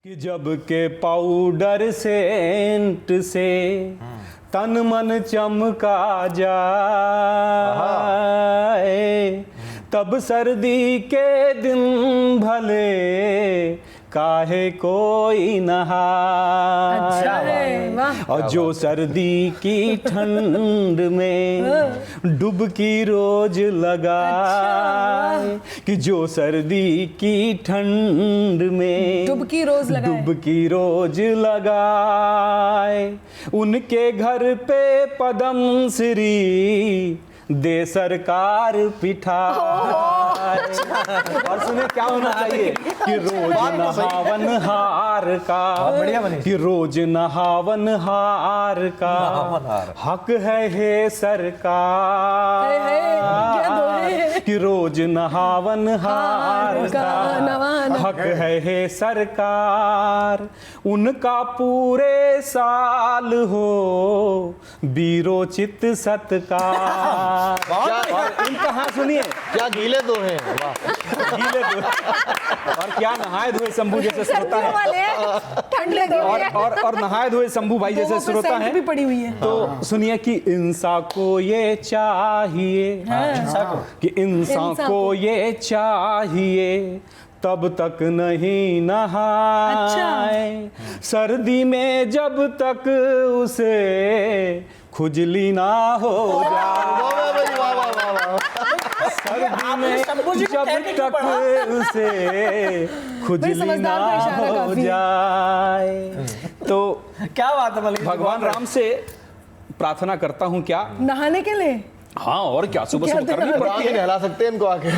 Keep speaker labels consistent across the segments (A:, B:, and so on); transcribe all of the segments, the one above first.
A: कि जब के पाउडर सेंट से तन मन चमका जाए, तब सर्दी के दिन भले काहे कोई नहाए।
B: अच्छा है, वाह।
A: और जो सर्दी की ठंड में डुबकी रोज लगाए, कि जो सर्दी की ठंड में
B: डुबकी रोज लगाए,
A: उनके घर पे पद्म श्री दे सरकार पिठाए। और सुने क्या होना चाहिए कि रोज नहावन हार का, कि रोज नहावन हार का हक है हे सरकार, कि रोज नहावन हार का हक है हे सरकार। उनका पूरे साल हो बीरोचित सत्कार। और इन कहा सुनिए
C: क्या गीले दो हैं, वाह।
A: गीले दो और क्या नहाए धोए शंभू जैसे श्रोता है, और नहाए धोए शंभू भाई जैसे श्रोता है
B: भी पड़ी हुई है।
A: तो सुनिए कि इंसान को ये चाहिए, कि इंसान को ये चाहिए तब तक नहीं नहाए, सर्दी में जब तक उसे खुजली ना हो जाए, सर्दी में जब तक उसे खुजली ना हो जाए। तो
D: क्या बात है मलिक,
A: भगवान राम से प्रार्थना करता हूँ क्या
B: नहाने के लिए।
A: हाँ, और क्या सुबह सुबह करनी पड़ती है।
C: नहला सकते हैं इनको आके।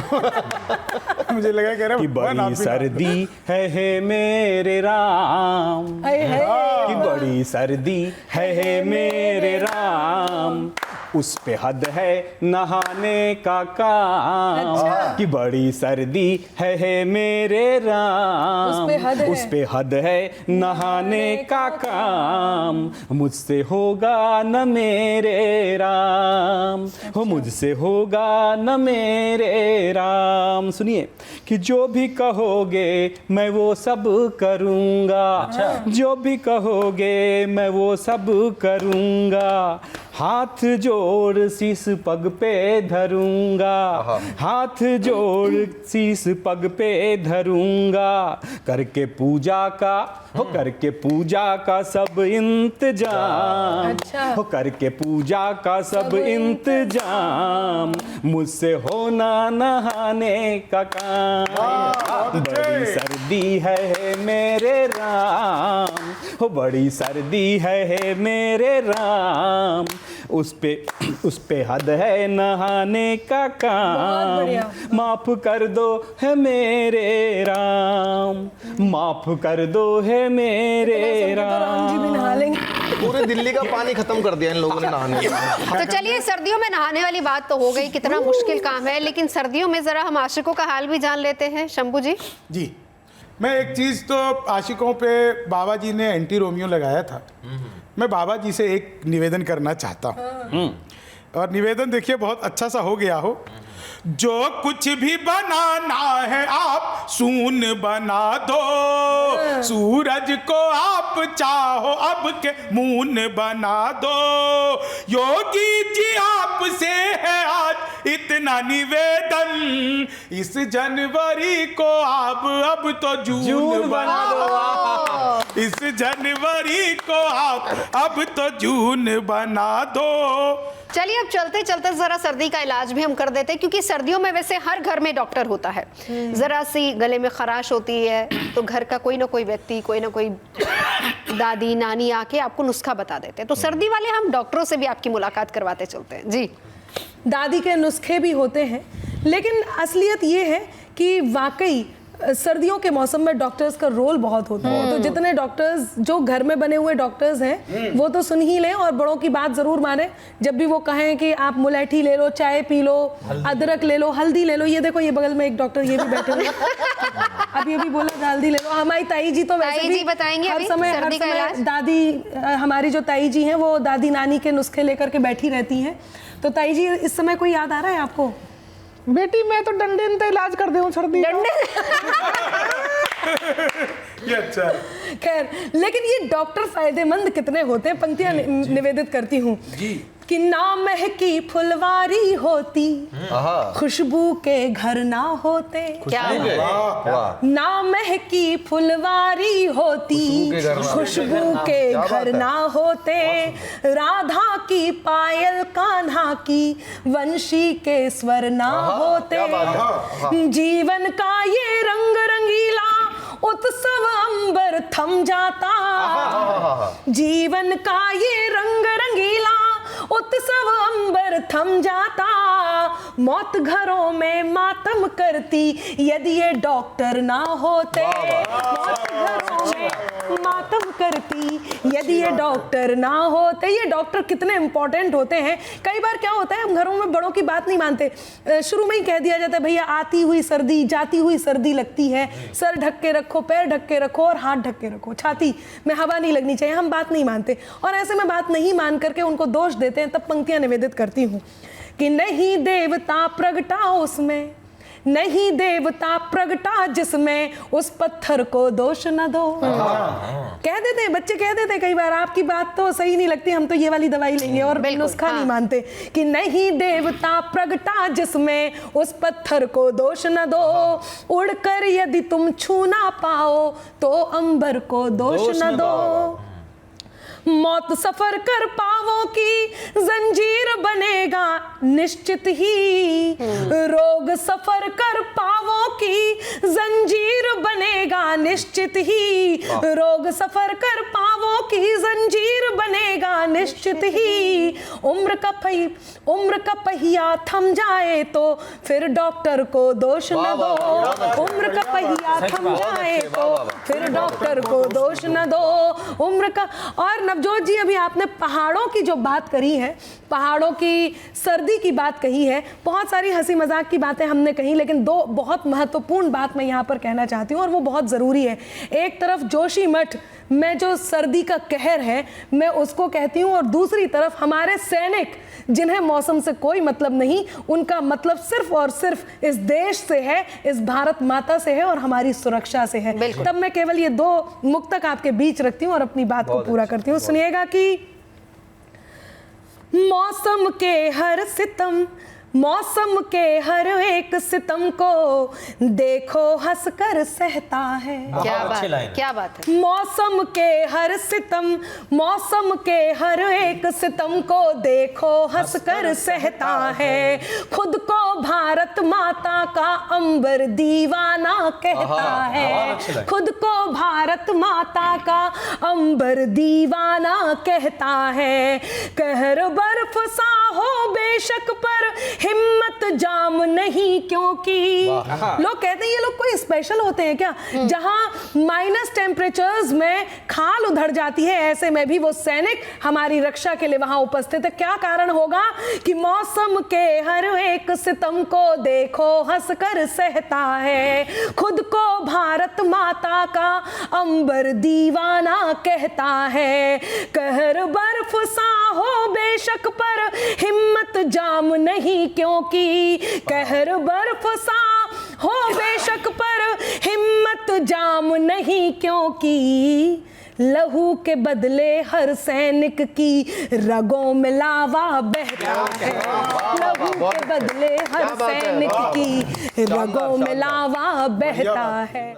D: मुझे लगा कह रहे
A: कि बड़ी सर्दी है मेरे राम, कि बड़ी सर्दी है मेरे राम, उस पे हद है नहाने का काम। कि बड़ी सर्दी है मेरे राम, उस पे हद है नहाने का काम। मुझसे होगा न मेरे राम, हो मुझसे होगा न मेरे राम। सुनिए कि जो भी कहोगे मैं वो सब करूँगा, जो भी कहोगे मैं वो सब करूँगा। हाथ जोड़ शीस पग पे धरूंगा, हाथ जोड़ शीस पग पे धरूंगा। करके पूजा का हो, करके पूजा का सब इंतजाम, हो करके पूजा का सब इंतजाम। मुझसे होना नहाने का काम। बड़ी सर्दी है मेरे राम, हो बड़ी सर्दी है मेरे राम, उस पे हद है नहाने का काम। माफ कर दो है मेरे राम, माफ कर दो है मेरे राम।
C: पूरे दिल्ली का पानी खत्म कर दिया इन लोगों ने नहाने का।
E: तो चलिए, सर्दियों में नहाने वाली बात तो हो गई, कितना मुश्किल काम है, लेकिन सर्दियों में जरा हम आशिकों का हाल भी जान लेते हैं। शंभू जी
D: जी, मैं एक चीज तो आशिकों पे बाबा जी ने एंटी रोमियो लगाया था, मैं बाबा जी से एक निवेदन करना चाहता हूँ। और निवेदन देखिए बहुत अच्छा सा हो गया हो। जो कुछ भी बनाना है आप सून बना दो, सूरज को आप चाहो अब के मून बना दो। योगी जी आपसे है आज इतना निवेदन, इस जनवरी को आप अब तो जून बना दो, इस जनवरी को आप अब तो जून बना दो।
E: चलिए, अब चलते चलते जरा सर्दी का इलाज भी हम कर देते हैं, क्योंकि सर्दियों में वैसे हर घर में डॉक्टर होता है। जरा सी गले में खराश होती है तो घर का कोई ना कोई व्यक्ति, कोई ना कोई दादी नानी आके आपको नुस्खा बता देते हैं। तो सर्दी वाले हम डॉक्टरों से भी आपकी मुलाकात करवाते चलते हैं। जी,
B: दादी के नुस्खे भी होते हैं, लेकिन असलियत ये है कि वाकई सर्दियों के मौसम में डॉक्टर्स का रोल बहुत होता है। तो जितने डॉक्टर्स जो घर में बने हुए डॉक्टर्स हैं वो तो सुन ही लें और बड़ों की बात जरूर माने। जब भी वो कहें कि आप मुलैठी ले लो, चाय पी लो, अदरक ले लो, हल्दी ले लो, ये देखो ये बगल में एक डॉक्टर ये भी बैठे हुए अब ये भी बोला हल्दी ले लो। हमारी ताई जी तो वैसे भी
E: बताएंगे
B: हर समय दादी, हमारी जो ताई जी हैं वो दादी नानी के नुस्खे लेकर के बैठी रहती हैं। तो ताई जी इस समय कोई याद आ रहा है आपको?
F: बेटी मैं तो डंडे से इलाज कर दूं सर्दी।
E: डंडे
D: ये अच्छा है।
B: खैर, लेकिन ये डॉक्टर फायदेमंद कितने होते हैं, पंक्तियां निवेदित करती हूँ कि ना महकी फुलवारी होती, खुशबू के घर ना होते।
E: क्या
B: ना महकी फुलवारी होती, खुशबू के घर ना होते। राधा की पायल, कान्हा की वंशी के स्वर ना होते। जीवन का ये रंग रंगीला उत्सव अंबर थम जाता। जीवन का ये रंग रंगीला उत्सव अंबर थम जाता। मौत घरों में मातम करती यदि ये डॉक्टर ना होते। मौत घरों में मातम करती यदि ये डॉक्टर ना होते। ये डॉक्टर कितने इंपॉर्टेंट होते हैं। कई बार क्या होता है, हम घरों में बड़ों की बात नहीं मानते, शुरू में ही कह दिया जाता है भैया आती हुई सर्दी, जाती हुई सर्दी लगती है, सर ढक के रखो, पैर ढक के रखो और हाथ ढक के रखो, छाती में हवा नहीं लगनी चाहिए। हम बात नहीं मानते और ऐसे में बात नहीं मान करके उनको दोष देते हैं। तब पंक्तियां निवेदित करती हूँ कि नहीं देवता प्रगटा उसमें, नहीं देवता प्रगटा जिसमें, उस पत्थर को दोष न दो। कह देते हैं बच्चे, कह देते हैं कई बार आपकी बात तो सही नहीं लगती, हम तो ये वाली दवाई लेंगे, और नुस्खा नहीं मानते कि नहीं देवता प्रगटा जिसमें, उस पत्थर को दोष न दो। उड़कर यदि तुम छू ना पाओ तो अंबर को दोष न दो। मौत सफर कर पावों की जंजीर बनेगा निश्चित ही। रोग सफर कर पावों की जंजीर बनेगा निश्चित ही। रोग सफर कर पावों की जंजीर बनेगा निश्चित ही। उम्र का पहिया थम जाए तो फिर डॉक्टर को दोष न दो। उम्र का पहिया थम जाए तो फिर डॉक्टर को दोष न दो। उम्र का, और नवजोत जी अभी आपने पहाड़ों की जो बात करी है, पहाड़ों की सर्दी की बात कही है, बहुत सारी हंसी मजाक की बातें हमने कही, लेकिन दो बहुत महत्वपूर्ण बात मैं यहाँ पर कहना चाहती हूँ और वो बहुत ज़रूरी है। एक तरफ जोशीमठ में जो सर्दी का कहर है मैं उसको कहती हूँ, और दूसरी तरफ हमारे सैनिक जिन्हें मौसम से कोई मतलब नहीं, उनका मतलब सिर्फ और सिर्फ इस देश से है, इस भारत माता से है और हमारी सुरक्षा से है। तब मैं केवल ये दो मुक्तक आपके बीच रखती हूँ और अपनी बात को पूरा करती हूँ। सुनिएगा कि मौसम के हर सितम, मौसम के हर एक सितम को देखो हंसकर सहता है।
E: क्या बात है।
B: मौसम के हर सितम, मौसम के हर एक सितम को देखो हंसकर सहता है। खुद को भारत माता का अंबर दीवाना कहता है। खुद को भारत माता का अंबर दीवाना कहता है। कहर बर्फ सा हो बेशक पर हिम्मत जाम नहीं, क्योंकि लोग कहते हैं ये लोग कोई स्पेशल होते हैं क्या, जहां माइनस टेम्परेचर्स में खाल उधड़ जाती है, ऐसे में भी वो सैनिक हमारी रक्षा के लिए वहां उपस्थित है। क्या कारण होगा कि मौसम के हर एक सितम को देखो हंसकर सहता है। खुद को भारत माता का अंबर दीवाना कहता है। कहर बर्फ सा हो बेशक पर हिम्मत जाम नहीं, क्योंकि कहर बर्फ सा हो बेशक पर हिम्मत जाम नहीं, क्योंकि लहू के बदले हर सैनिक की रगों में लावा बहता है। लहू के बदले हर सैनिक की रगों में लावा बहता है।